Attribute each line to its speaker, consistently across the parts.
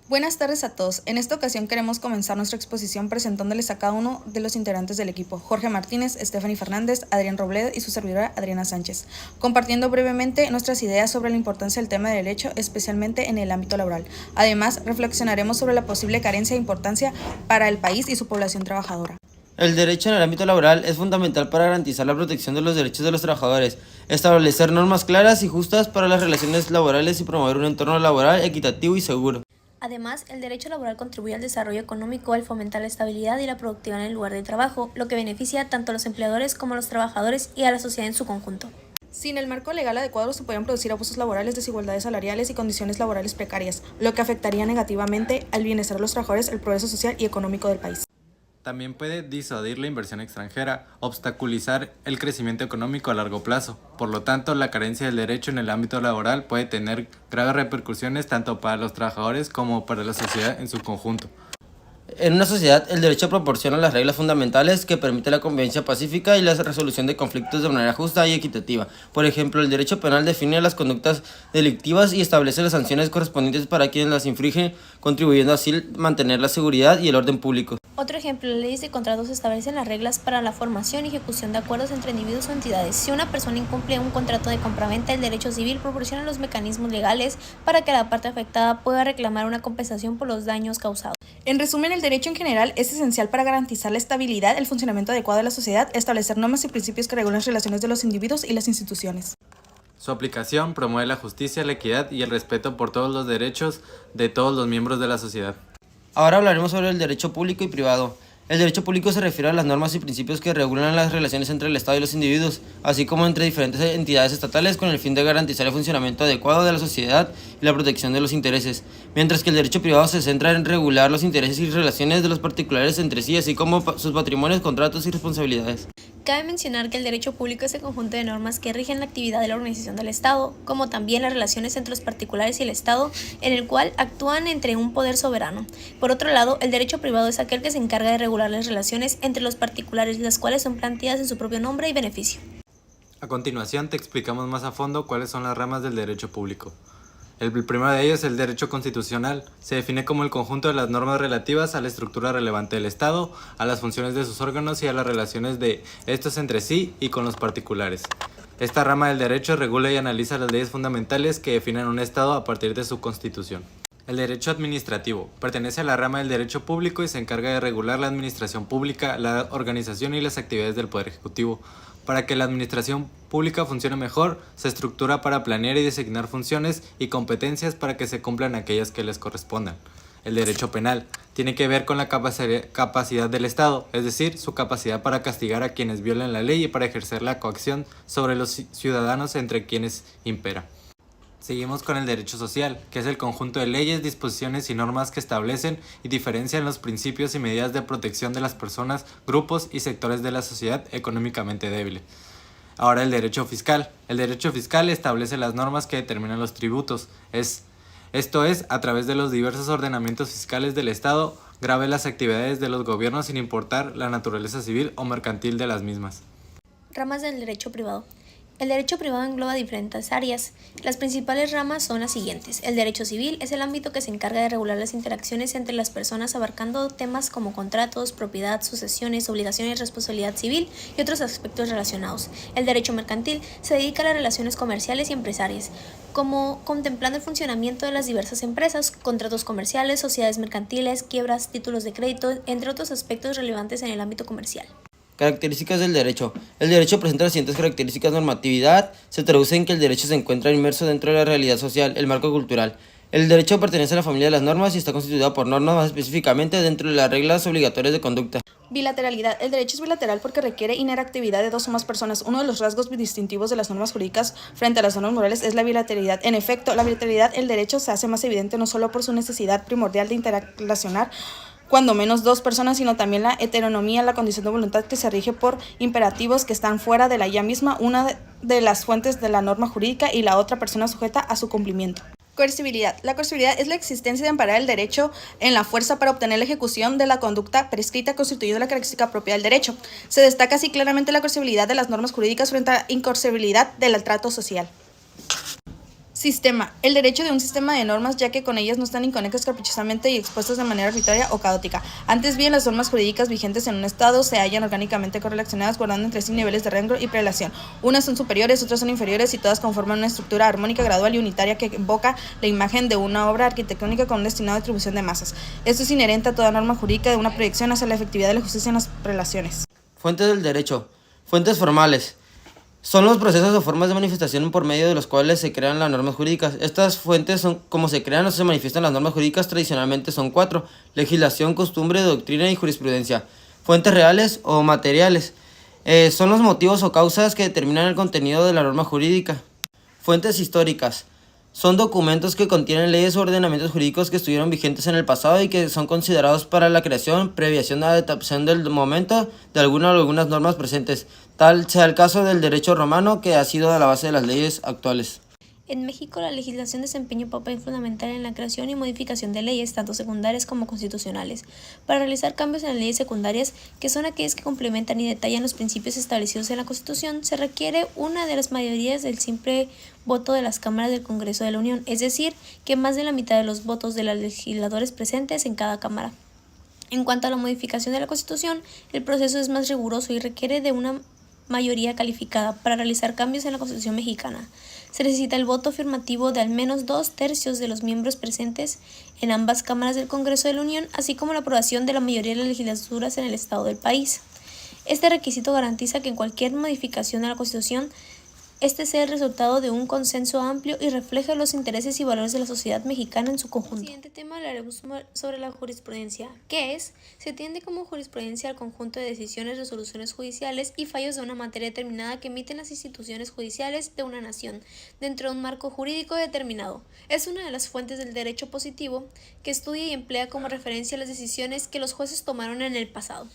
Speaker 1: Buenas tardes a todos. En esta ocasión queremos comenzar nuestra exposición presentándoles a cada uno de los integrantes del equipo: Jorge Martínez, Stephanie Fernández, Adrián Robledo y su servidora Adriana Sánchez, compartiendo brevemente nuestras ideas sobre la importancia del tema del derecho, especialmente en el ámbito laboral. Además, reflexionaremos sobre la posible carencia e importancia para el país y su población trabajadora.
Speaker 2: El derecho en el ámbito laboral es fundamental para garantizar la protección de los derechos de los trabajadores, establecer normas claras y justas para las relaciones laborales y promover un entorno laboral equitativo y seguro.
Speaker 3: Además, el derecho laboral contribuye al desarrollo económico al fomentar la estabilidad y la productividad en el lugar de trabajo, lo que beneficia tanto a los empleadores como a los trabajadores y a la sociedad en su conjunto.
Speaker 1: Sin el marco legal adecuado se podrían producir abusos laborales, desigualdades salariales y condiciones laborales precarias, lo que afectaría negativamente al bienestar de los trabajadores, el progreso social y económico del país.
Speaker 4: También puede disuadir la inversión extranjera, obstaculizar el crecimiento económico a largo plazo. Por lo tanto, la carencia del derecho en el ámbito laboral puede tener graves repercusiones tanto para los trabajadores como para la sociedad en su conjunto.
Speaker 2: En una sociedad, el derecho proporciona las reglas fundamentales que permiten la convivencia pacífica y la resolución de conflictos de manera justa y equitativa. Por ejemplo, el derecho penal define las conductas delictivas y establece las sanciones correspondientes para quienes las infringen, contribuyendo así a mantener la seguridad y el orden público.
Speaker 3: Otro ejemplo, las leyes de contratos establecen las reglas para la formación y ejecución de acuerdos entre individuos o entidades. Si una persona incumple un contrato de compraventa, el derecho civil proporciona los mecanismos legales para que la parte afectada pueda reclamar una compensación por los daños causados.
Speaker 1: En resumen, el derecho en general es esencial para garantizar la estabilidad, el funcionamiento adecuado de la sociedad, establecer normas y principios que regulen las relaciones de los individuos y las instituciones.
Speaker 4: Su aplicación promueve la justicia, la equidad y el respeto por todos los derechos de todos los miembros de la sociedad.
Speaker 2: Ahora hablaremos sobre el derecho público y privado. El derecho público se refiere a las normas y principios que regulan las relaciones entre el Estado y los individuos, así como entre diferentes entidades estatales con el fin de garantizar el funcionamiento adecuado de la sociedad y la protección de los intereses, mientras que el derecho privado se centra en regular los intereses y relaciones de los particulares entre sí, así como sus patrimonios, contratos y responsabilidades.
Speaker 3: Cabe mencionar que el derecho público es el conjunto de normas que rigen la actividad de la organización del Estado, como también las relaciones entre los particulares y el Estado, en el cual actúan entre un poder soberano. Por otro lado, el derecho privado es aquel que se encarga de regular las relaciones entre los particulares, las cuales son planteadas en su propio nombre y beneficio.
Speaker 4: A continuación te explicamos más a fondo cuáles son las ramas del derecho público. El primero de ellos es el derecho constitucional. Se define como el conjunto de las normas relativas a la estructura relevante del Estado, a las funciones de sus órganos y a las relaciones de estos entre sí y con los particulares. Esta rama del derecho regula y analiza las leyes fundamentales que definen un Estado a partir de su constitución. El derecho administrativo pertenece a la rama del derecho público y se encarga de regular la administración pública, la organización y las actividades del Poder Ejecutivo. Para que la administración pública funcione mejor, se estructura para planear y designar funciones y competencias para que se cumplan aquellas que les correspondan. El derecho penal tiene que ver con la capacidad del Estado, es decir, su capacidad para castigar a quienes violen la ley y para ejercer la coacción sobre los ciudadanos entre quienes impera. Seguimos con el derecho social, que es el conjunto de leyes, disposiciones y normas que establecen y diferencian los principios y medidas de protección de las personas, grupos y sectores de la sociedad económicamente débiles. Ahora el derecho fiscal. El derecho fiscal establece las normas que determinan los tributos. Esto es, a través de los diversos ordenamientos fiscales del Estado, grave las actividades de los gobiernos sin importar la naturaleza civil o mercantil de las mismas.
Speaker 3: Ramas del derecho privado. El derecho privado engloba diferentes áreas. Las principales ramas son las siguientes. El derecho civil es el ámbito que se encarga de regular las interacciones entre las personas, abarcando temas como contratos, propiedad, sucesiones, obligaciones, responsabilidad civil y otros aspectos relacionados. El derecho mercantil se dedica a las relaciones comerciales y empresarias, como contemplando el funcionamiento de las diversas empresas, contratos comerciales, sociedades mercantiles, quiebras, títulos de crédito, entre otros aspectos relevantes en el ámbito comercial.
Speaker 2: Características del derecho. El derecho presenta las siguientes características: normatividad. Se traduce en que el derecho se encuentra inmerso dentro de la realidad social, el marco cultural. El derecho pertenece a la familia de las normas y está constituido por normas, más específicamente dentro de las reglas obligatorias de conducta.
Speaker 1: Bilateralidad. El derecho es bilateral porque requiere interactividad de dos o más personas. Uno de los rasgos distintivos de las normas jurídicas frente a las normas morales es la bilateralidad. En efecto, la bilateralidad del derecho se hace más evidente no solo por su necesidad primordial de interrelacionar cuando menos dos personas, sino también la heteronomía, la condición de voluntad que se rige por imperativos que están fuera de la ya misma, una de las fuentes de la norma jurídica y la otra persona sujeta a su cumplimiento. Coercibilidad. La coercibilidad es la existencia de amparar el derecho en la fuerza para obtener la ejecución de la conducta prescrita, constituyendo la característica propia del derecho. Se destaca así claramente la coercibilidad de las normas jurídicas frente a la incoercibilidad del trato social. Sistema. El derecho de un sistema de normas, ya que con ellas no están inconexas caprichosamente y expuestas de manera arbitraria o caótica. Antes bien, las normas jurídicas vigentes en un Estado se hallan orgánicamente correlacionadas, guardando entre sí niveles de rango y prelación. Unas son superiores, otras son inferiores y todas conforman una estructura armónica, gradual y unitaria que evoca la imagen de una obra arquitectónica con un destinado a distribución de masas. Esto es inherente a toda norma jurídica de una proyección hacia la efectividad de la justicia en las prelaciones.
Speaker 2: Fuentes del derecho. Fuentes formales. Son los procesos o formas de manifestación por medio de los cuales se crean las normas jurídicas. Estas fuentes son como se crean o se manifiestan las normas jurídicas tradicionalmente son 4: legislación, costumbre, doctrina y jurisprudencia. Fuentes reales o materiales. Son los motivos o causas que determinan el contenido de la norma jurídica. Fuentes históricas. Son documentos que contienen leyes o ordenamientos jurídicos que estuvieron vigentes en el pasado y que son considerados para la creación, previación o adaptación del momento de alguna o algunas normas presentes, tal sea el caso del derecho romano, que ha sido la base de las leyes actuales.
Speaker 3: En México, la legislación desempeña un papel fundamental en la creación y modificación de leyes, tanto secundarias como constitucionales. Para realizar cambios en las leyes secundarias, que son aquellas que complementan y detallan los principios establecidos en la Constitución, se requiere una de las mayorías del simple voto de las cámaras del Congreso de la Unión, es decir, que más de la mitad de los votos de los legisladores presentes en cada cámara. En cuanto a la modificación de la Constitución, el proceso es más riguroso y requiere de una mayoría calificada. Para realizar cambios en la Constitución mexicana, se necesita el voto afirmativo de al menos 2/3 de los miembros presentes en ambas cámaras del Congreso de la Unión, así como la aprobación de la mayoría de las legislaturas en el estado del país. Este requisito garantiza que en cualquier modificación a la Constitución, este sea el resultado de un consenso amplio y refleje los intereses y valores de la sociedad mexicana en su conjunto. En el siguiente tema hablaremos sobre la jurisprudencia. ¿Qué es? Se entiende como jurisprudencia al conjunto de decisiones, resoluciones judiciales y fallos de una materia determinada que emiten las instituciones judiciales de una nación dentro de un marco jurídico determinado. Es una de las fuentes del derecho positivo que estudia y emplea como referencia las decisiones que los jueces tomaron en el pasado.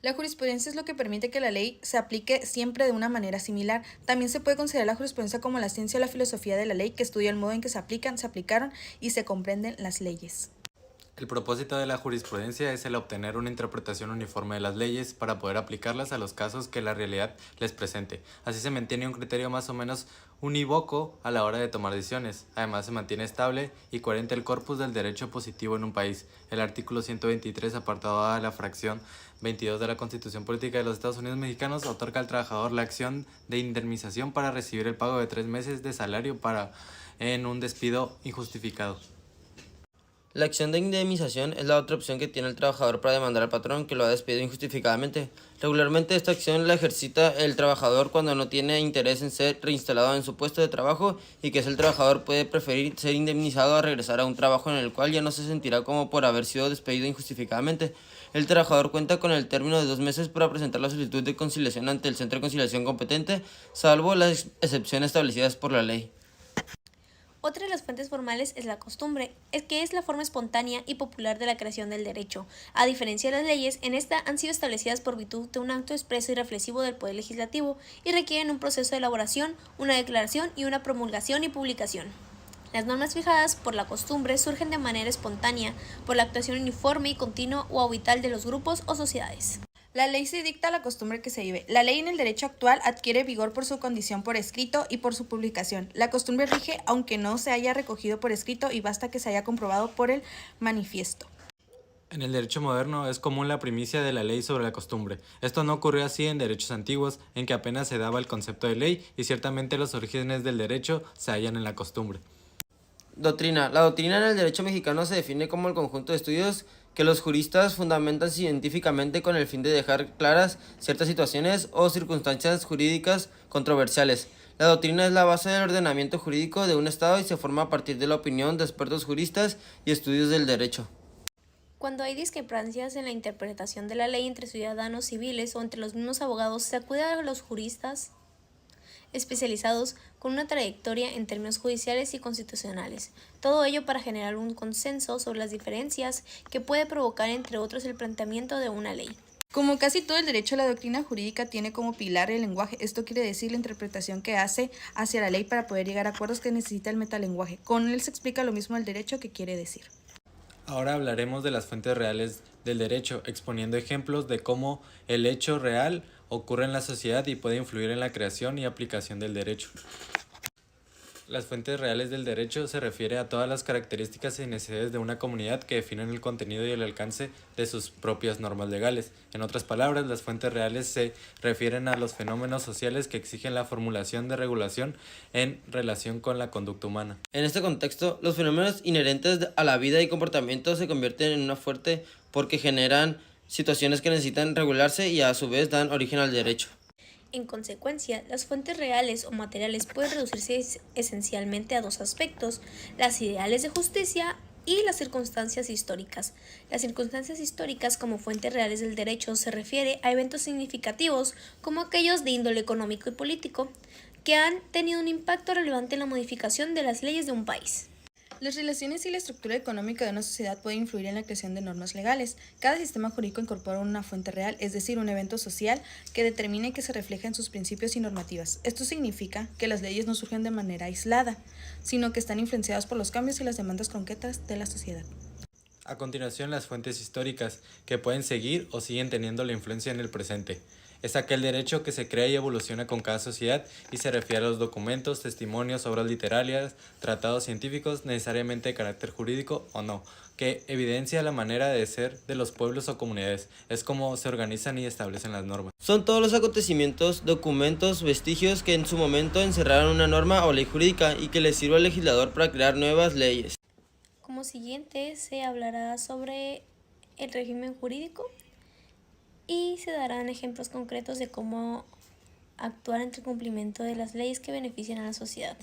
Speaker 1: La jurisprudencia es lo que permite que la ley se aplique siempre de una manera similar. También se puede considerar la jurisprudencia como la ciencia o la filosofía de la ley, que estudia el modo en que se aplican, se aplicaron y se comprenden las leyes.
Speaker 4: El propósito de la jurisprudencia es el obtener una interpretación uniforme de las leyes para poder aplicarlas a los casos que la realidad les presente. Así se mantiene un criterio más o menos unívoco a la hora de tomar decisiones. Además, se mantiene estable y coherente el corpus del derecho positivo en un país. El artículo 123, apartado A de la fracción 22 de la Constitución Política de los Estados Unidos Mexicanos, otorga al trabajador la acción de indemnización para recibir el pago de 3 meses de salario en un despido injustificado.
Speaker 2: La acción de indemnización es la otra opción que tiene el trabajador para demandar al patrón que lo ha despedido injustificadamente. Regularmente esta acción la ejercita el trabajador cuando no tiene interés en ser reinstalado en su puesto de trabajo y que el trabajador puede preferir ser indemnizado a regresar a un trabajo en el cual ya no se sentirá como por haber sido despedido injustificadamente. El trabajador cuenta con el término de 2 meses para presentar la solicitud de conciliación ante el centro de conciliación competente, salvo las excepciones establecidas por la ley.
Speaker 3: Otra de las fuentes formales es la costumbre, que es la forma espontánea y popular de la creación del derecho. A diferencia de las leyes, en esta han sido establecidas por virtud de un acto expreso y reflexivo del Poder Legislativo y requieren un proceso de elaboración, una declaración y una promulgación y publicación. Las normas fijadas por la costumbre surgen de manera espontánea, por la actuación uniforme y continua o habitual de los grupos o sociedades.
Speaker 1: La ley se dicta a la costumbre que se vive. La ley en el derecho actual adquiere vigor por su condición por escrito y por su publicación. La costumbre rige aunque no se haya recogido por escrito y basta que se haya comprobado por el manifiesto.
Speaker 4: En el derecho moderno es común la primicia de la ley sobre la costumbre. Esto no ocurrió así en derechos antiguos, en que apenas se daba el concepto de ley y ciertamente los orígenes del derecho se hallan en la costumbre.
Speaker 2: Doctrina. La doctrina en el derecho mexicano se define como el conjunto de estudios que los juristas fundamentan científicamente con el fin de dejar claras ciertas situaciones o circunstancias jurídicas controversiales. La doctrina es la base del ordenamiento jurídico de un Estado y se forma a partir de la opinión de expertos juristas y estudios del derecho.
Speaker 3: Cuando hay discrepancias en la interpretación de la ley entre ciudadanos civiles o entre los mismos abogados, se acude a los juristas especializados con una trayectoria en términos judiciales y constitucionales. Todo ello para generar un consenso sobre las diferencias que puede provocar, entre otros, el planteamiento de una ley.
Speaker 1: Como casi todo el derecho, la doctrina jurídica tiene como pilar el lenguaje. Esto quiere decir la interpretación que hace hacia la ley para poder llegar a acuerdos que necesita el metalenguaje. Con él se explica lo mismo el derecho que quiere decir.
Speaker 4: Ahora hablaremos de las fuentes reales del derecho, exponiendo ejemplos de cómo el hecho real ocurre en la sociedad y puede influir en la creación y aplicación del derecho. Las fuentes reales del derecho se refiere a todas las características y necesidades de una comunidad que definen el contenido y el alcance de sus propias normas legales. En otras palabras, las fuentes reales se refieren a los fenómenos sociales que exigen la formulación de regulación en relación con la conducta humana.
Speaker 2: En este contexto, los fenómenos inherentes a la vida y comportamiento se convierten en una fuerte porque generan situaciones que necesitan regularse y a su vez dan origen al derecho.
Speaker 3: En consecuencia, las fuentes reales o materiales pueden reducirse esencialmente a dos aspectos: las ideales de justicia y las circunstancias históricas. Las circunstancias históricas como fuentes reales del derecho se refiere a eventos significativos como aquellos de índole económico y político que han tenido un impacto relevante en la modificación de las leyes de un país.
Speaker 1: Las relaciones y la estructura económica de una sociedad pueden influir en la creación de normas legales. Cada sistema jurídico incorpora una fuente real, es decir, un evento social que determine y que se refleja en sus principios y normativas. Esto significa que las leyes no surgen de manera aislada, sino que están influenciadas por los cambios y las demandas concretas de la sociedad.
Speaker 4: A continuación, las fuentes históricas, que pueden seguir o siguen teniendo la influencia en el presente. Es aquel derecho que se crea y evoluciona con cada sociedad y se refiere a los documentos, testimonios, obras literarias, tratados científicos, necesariamente de carácter jurídico o no, que evidencia la manera de ser de los pueblos o comunidades. Es como se organizan y establecen las normas.
Speaker 2: Son todos los acontecimientos, documentos, vestigios que en su momento encerraron una norma o ley jurídica y que le sirve al legislador para crear nuevas leyes.
Speaker 3: Como siguiente se hablará sobre el régimen jurídico y se darán ejemplos concretos de cómo actuar entre el cumplimiento de las leyes que benefician a la sociedad.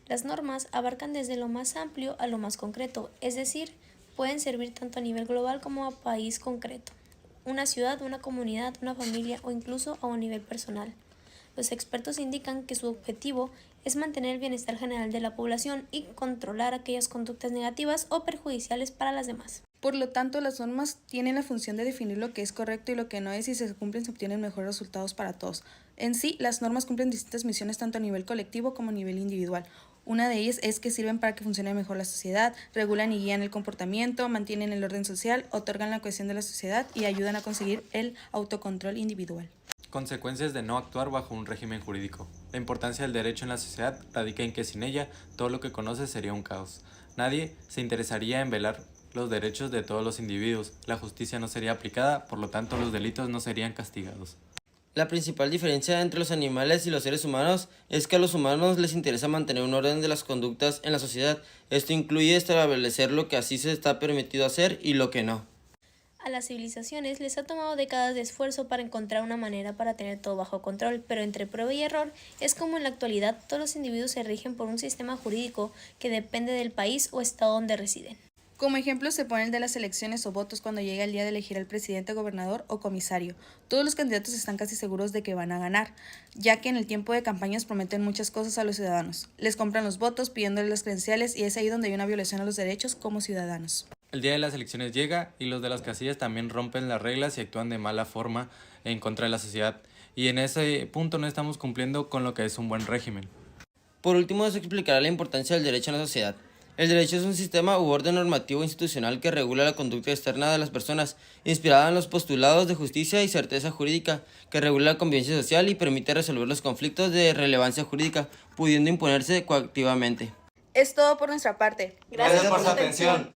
Speaker 3: Las normas abarcan desde lo más amplio a lo más concreto, es decir, pueden servir tanto a nivel global como a país concreto, una ciudad, una comunidad, una familia o incluso a un nivel personal. Los expertos indican que su objetivo es mantener el bienestar general de la población y controlar aquellas conductas negativas o perjudiciales para las demás.
Speaker 1: Por lo tanto, las normas tienen la función de definir lo que es correcto y lo que no es, y si se cumplen se obtienen mejores resultados para todos. En sí, las normas cumplen distintas misiones tanto a nivel colectivo como a nivel individual. Una de ellas es que sirven para que funcione mejor la sociedad, regulan y guían el comportamiento, mantienen el orden social, otorgan la cohesión de la sociedad y ayudan a conseguir el autocontrol individual.
Speaker 4: Consecuencias de no actuar bajo un régimen jurídico. La importancia del derecho en la sociedad radica en que sin ella todo lo que conoce sería un caos. Nadie se interesaría en velar los derechos de todos los individuos. La justicia no sería aplicada, por lo tanto los delitos no serían castigados.
Speaker 2: La principal diferencia entre los animales y los seres humanos es que a los humanos les interesa mantener un orden de las conductas en la sociedad. Esto incluye establecer lo que así se está permitido hacer y lo que no.
Speaker 3: A las civilizaciones les ha tomado décadas de esfuerzo para encontrar una manera para tener todo bajo control, pero entre prueba y error es como en la actualidad todos los individuos se rigen por un sistema jurídico que depende del país o estado donde residen.
Speaker 1: Como ejemplo se pone el de las elecciones o votos cuando llega el día de elegir al presidente, gobernador o comisario. Todos los candidatos están casi seguros de que van a ganar, ya que en el tiempo de campañas prometen muchas cosas a los ciudadanos. Les compran los votos pidiéndoles las credenciales y es ahí donde hay una violación a los derechos como ciudadanos.
Speaker 4: El día de las elecciones llega y los de las casillas también rompen las reglas y actúan de mala forma en contra de la sociedad. Y en ese punto no estamos cumpliendo con lo que es un buen régimen.
Speaker 2: Por último, se explicará la importancia del derecho en la sociedad. El derecho es un sistema u orden normativo institucional que regula la conducta externa de las personas, inspirada en los postulados de justicia y certeza jurídica, que regula la convivencia social y permite resolver los conflictos de relevancia jurídica, pudiendo imponerse coactivamente.
Speaker 1: Es todo por nuestra parte.
Speaker 3: Gracias
Speaker 4: por su atención.